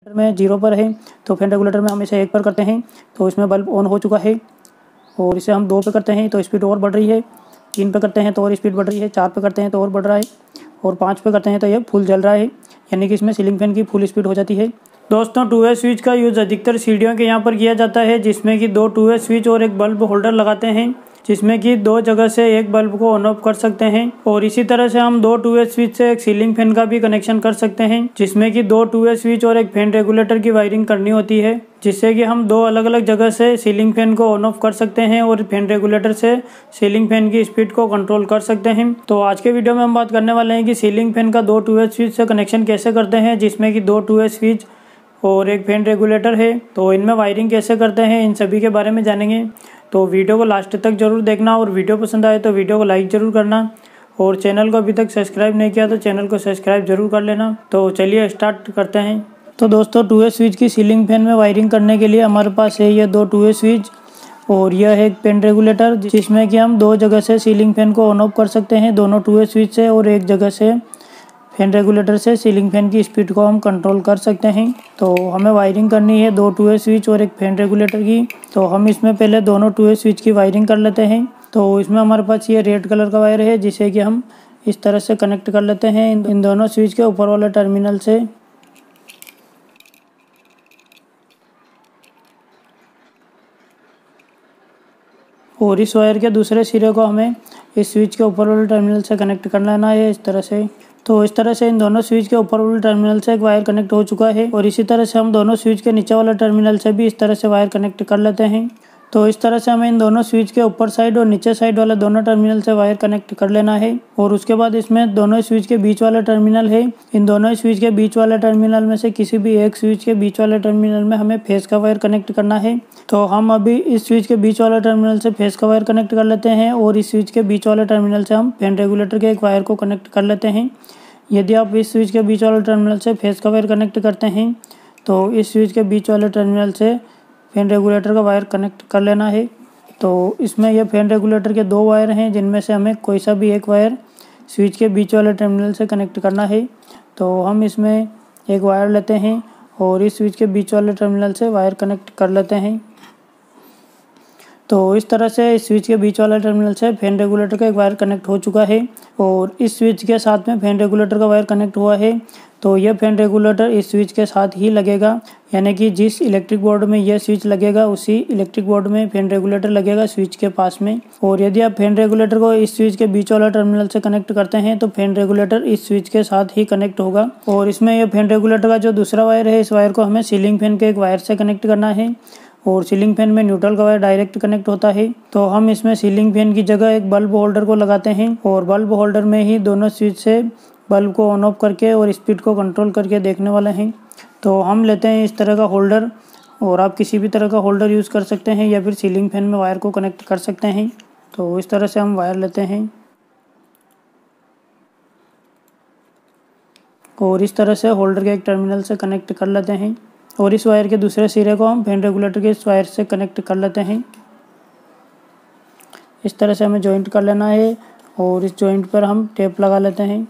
में 0 पर है तो फैन रेगुलेटर में हम इसे 1 पर करते हैं तो इसमें बल्ब ऑन हो चुका है। और इसे हम 2 पे करते हैं तो स्पीड और बढ़ रही है, 3 पे करते हैं तो और स्पीड बढ़ रही है, 4 पे करते हैं तो और बढ़ रहा है, और 5 पे करते हैं तो ये फुल जल रहा है, यानी कि इसमें सीलिंग फैन की फुल स्पीड हो जाती है। दोस्तों 2 वे स्विच का यूज़ अधिकतर सीढ़ियों के यहाँ पर किया जाता है, जिसमें कि 2 2 वे स्विच और एक बल्ब होल्डर लगाते हैं, जिसमें कि 2 जगह से एक बल्ब को ऑन ऑफ कर सकते हैं। और इसी तरह से हम 2 2 वे स्विच से एक सीलिंग फैन का भी कनेक्शन कर सकते हैं, जिसमें कि 2 2 वे स्विच और एक फैन रेगुलेटर की वायरिंग करनी होती है, जिससे कि हम 2 अलग अलग जगह से सीलिंग फैन को ऑन ऑफ कर सकते हैं और फैन रेगुलेटर से सीलिंग फैन की स्पीड को कंट्रोल कर सकते हैं। तो आज के वीडियो में हम बात करने वाले हैं कि सीलिंग फैन का 2 2 वे स्विच से कनेक्शन कैसे करते हैं, जिसमें कि 2 2 वे स्विच और एक फैन रेगुलेटर है। तो इनमें वायरिंग कैसे करते हैं, इन सभी के बारे में जानेंगे। तो वीडियो को लास्ट तक जरूर देखना, और वीडियो पसंद आए तो वीडियो को लाइक जरूर करना, और चैनल को अभी तक सब्सक्राइब नहीं किया तो चैनल को सब्सक्राइब जरूर कर लेना। तो चलिए स्टार्ट करते हैं। तो दोस्तों 2 वे स्विच की सीलिंग फैन में वायरिंग करने के लिए हमारे पास है ये 2 2 वे स्विच, और यह है एक फैन रेगुलेटर, जिसमें कि हम 2 जगह से सीलिंग फैन को ऑन ऑफ कर सकते हैं, दोनों 2 वे स्विच से, और एक जगह से फैन रेगुलेटर से सीलिंग फैन की स्पीड को हम कंट्रोल कर सकते हैं। तो हमें वायरिंग करनी है 2 2 वे स्विच और एक फैन रेगुलेटर की। तो हम इसमें पहले दोनों 2 वे स्विच की वायरिंग कर लेते हैं। तो इसमें हमारे पास ये रेड कलर का वायर है, जिसे कि हम इस तरह से कनेक्ट कर लेते हैं इन दोनों स्विच के ऊपर वाले टर्मिनल से। और इस वायर के दूसरे सिरे को हमें इस स्विच के ऊपर वाले टर्मिनल से कनेक्ट कर लेना है इस तरह से। तो इस तरह से इन दोनों स्विच के ऊपर वाले टर्मिनल से एक वायर कनेक्ट हो चुका है, और इसी तरह से हम दोनों स्विच के नीचे वाले टर्मिनल से भी इस तरह से वायर कनेक्ट कर लेते हैं। तो इस तरह से हमें इन दोनों स्विच के ऊपर साइड और नीचे साइड वाले दोनों टर्मिनल से वायर कनेक्ट कर लेना है। और उसके बाद इसमें दोनों स्विच के बीच वाला टर्मिनल है, इन दोनों स्विच के बीच वाले टर्मिनल में से किसी भी एक स्विच के बीच वाले टर्मिनल में हमें फेस का वायर कनेक्ट करना है। तो हम अभी इस स्विच के बीच वाले टर्मिनल से फेस का वायर कनेक्ट कर लेते हैं, और इस स्विच के बीच वाले टर्मिनल से हम फैन रेगुलेटर के एक वायर को कनेक्ट कर लेते हैं। यदि आप इस स्विच के बीच वाले टर्मिनल से फेस का वायर कनेक्ट करते हैं तो इस स्विच के बीच वाले टर्मिनल से फैन रेगुलेटर का वायर कनेक्ट कर लेना है। तो इसमें यह फैन रेगुलेटर के 2 वायर हैं, जिनमें से हमें कोई सा भी एक वायर स्विच के बीच वाले टर्मिनल से कनेक्ट करना है। तो हम इसमें एक वायर लेते हैं और इस स्विच के बीच वाले टर्मिनल से वायर कनेक्ट कर लेते हैं। तो इस तरह से इस स्विच के बीच वाला टर्मिनल से फैन रेगुलेटर का एक वायर कनेक्ट हो चुका है, और इस स्विच के साथ में फैन रेगुलेटर का वायर कनेक्ट हुआ है। तो यह फैन रेगुलेटर इस स्विच के साथ ही लगेगा, यानी कि जिस इलेक्ट्रिक बोर्ड में यह स्विच लगेगा उसी इलेक्ट्रिक बोर्ड में फैन रेगुलेटर लगेगा स्विच के पास में। और यदि आप फैन रेगुलेटर को इस स्विच के बीच वाला टर्मिनल से कनेक्ट करते हैं तो फैन रेगुलेटर इस स्विच के साथ ही कनेक्ट होगा। और इसमें यह फैन रेगुलेटर का जो दूसरा वायर है, इस वायर को हमें सीलिंग फैन के एक वायर से कनेक्ट करना है, और सीलिंग फैन में न्यूट्रल का वायर डायरेक्ट कनेक्ट होता है। तो हम इसमें सीलिंग फैन की जगह एक बल्ब होल्डर को लगाते हैं, और बल्ब होल्डर में ही दोनों स्विच से बल्ब को ऑन ऑफ करके और स्पीड को कंट्रोल करके देखने वाले हैं। तो हम लेते हैं इस तरह का होल्डर, और आप किसी भी तरह का होल्डर यूज़ कर सकते हैं, या फिर सीलिंग फैन में वायर को कनेक्ट कर सकते हैं। तो इस तरह से हम वायर लेते हैं, और इस तरह से होल्डर के एक टर्मिनल से कनेक्ट कर लेते हैं, और इस वायर के दूसरे सिरे को हम फैन रेगुलेटर के इस वायर से कनेक्ट कर लेते हैं। इस तरह से हमें जॉइंट कर लेना है, और इस जॉइंट पर हम टेप लगा लेते हैं।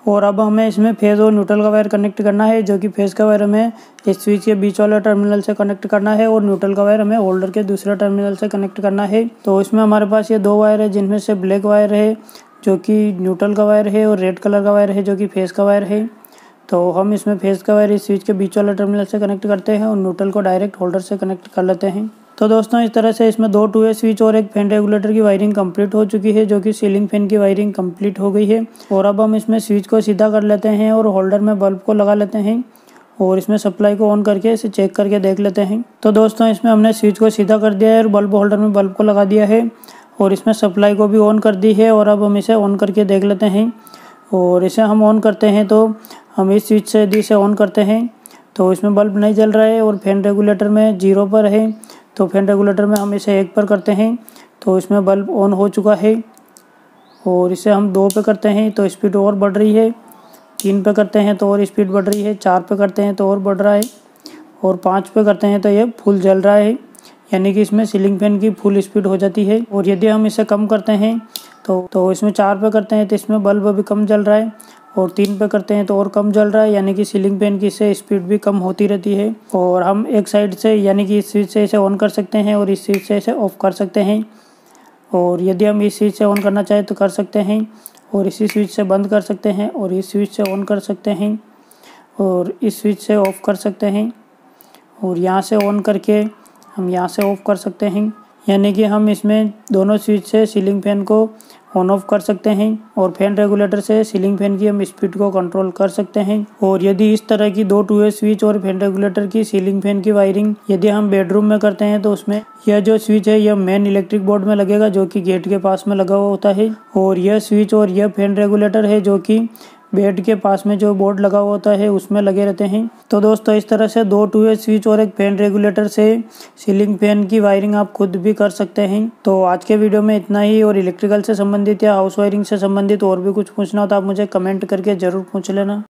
और अब हमें इसमें फेज और न्यूट्रल का वायर कनेक्ट करना है, जो कि फेज का वायर हमें इस स्विच के बीच वाला टर्मिनल से कनेक्ट करना है, और न्यूट्रल का वायर हमें होल्डर के दूसरे टर्मिनल से कनेक्ट करना है। तो इसमें हमारे पास ये 2 वायर है, जिनमें से ब्लैक वायर है जो कि न्यूट्रल का वायर है, और रेड कलर का वायर है जो कि फेज का वायर है। तो हम इसमें फेज का वायर इस स्विच के बीच वाले टर्मिनल से कनेक्ट करते हैं, और न्यूट्रल को डायरेक्ट होल्डर से कनेक्ट कर लेते हैं। तो दोस्तों इस तरह से इसमें 2 2 वे स्विच और एक फैन रेगुलेटर की वायरिंग कंप्लीट हो चुकी है, जो कि सीलिंग फैन की वायरिंग कंप्लीट हो गई है। और अब हम इसमें स्विच को सीधा कर लेते हैं, और होल्डर में बल्ब को लगा लेते हैं, और इसमें सप्लाई को ऑन करके इसे चेक करके देख लेते हैं। तो दोस्तों इसमें हमने स्विच को सीधा कर दिया है, और बल्ब होल्डर में बल्ब को लगा दिया है, और इसमें सप्लाई को भी ऑन कर दी है। और अब हम इसे ऑन करके देख लेते हैं। और इसे हम ऑन करते हैं तो हम इस स्विच से यदि इसे ऑन करते हैं तो इसमें बल्ब नहीं जल रहा है, और फैन रेगुलेटर में 0 पर है। तो फैन रेगुलेटर में हम इसे 1 पर करते हैं तो इसमें बल्ब ऑन हो चुका है। और इसे हम 2 पे करते हैं तो स्पीड और बढ़ रही है, 3 पे करते हैं तो और स्पीड बढ़ रही है, 4 पे करते हैं तो और बढ़ रहा है, और 5 पे करते हैं तो ये फुल जल रहा है, यानी कि इसमें सीलिंग फैन की फुल स्पीड हो जाती है। और यदि हम इसे कम करते हैं तो इसमें 4 पे करते हैं तो इसमें बल्ब अभी कम जल रहा है, और 3 पे करते हैं तो और कम जल रहा है, यानी कि सीलिंग फैन की इससे स्पीड भी कम होती रहती है। और हम एक साइड से यानी कि इस स्विच से इसे ऑन कर सकते हैं और इस स्विच से इसे ऑफ कर सकते हैं। और यदि हम इस स्विच से ऑन करना चाहें तो कर सकते हैं, और इसी स्विच से बंद कर सकते हैं, और इस स्विच से ऑन कर सकते हैं, और इस स्विच से ऑफ कर सकते हैं, और यहाँ से ऑन करके हम यहाँ से ऑफ कर सकते हैं। यानी कि हम इसमें दोनों स्विच से सीलिंग फैन को ऑन ऑफ कर सकते हैं, और फैन रेगुलेटर से सीलिंग फैन की हम स्पीड को कंट्रोल कर सकते हैं। और यदि इस तरह की 2 टू वे स्विच और फैन रेगुलेटर की सीलिंग फैन की वायरिंग यदि हम बेडरूम में करते हैं तो उसमें यह जो स्विच है यह मेन इलेक्ट्रिक बोर्ड में लगेगा, जो कि गेट के पास में लगा हुआ होता है, और यह स्विच और यह फैन रेगुलेटर है जो कि बेड के पास में जो बोर्ड लगा हुआ होता है उसमें लगे रहते हैं। तो दोस्तों इस तरह से 2 टू वे स्विच और एक फैन रेगुलेटर से सीलिंग फैन की वायरिंग आप खुद भी कर सकते हैं। तो आज के वीडियो में इतना ही, और इलेक्ट्रिकल से संबंधित या हाउस वायरिंग से संबंधित और भी कुछ पूछना हो तो आप मुझे कमेंट करके ज़रूर पूछ लेना।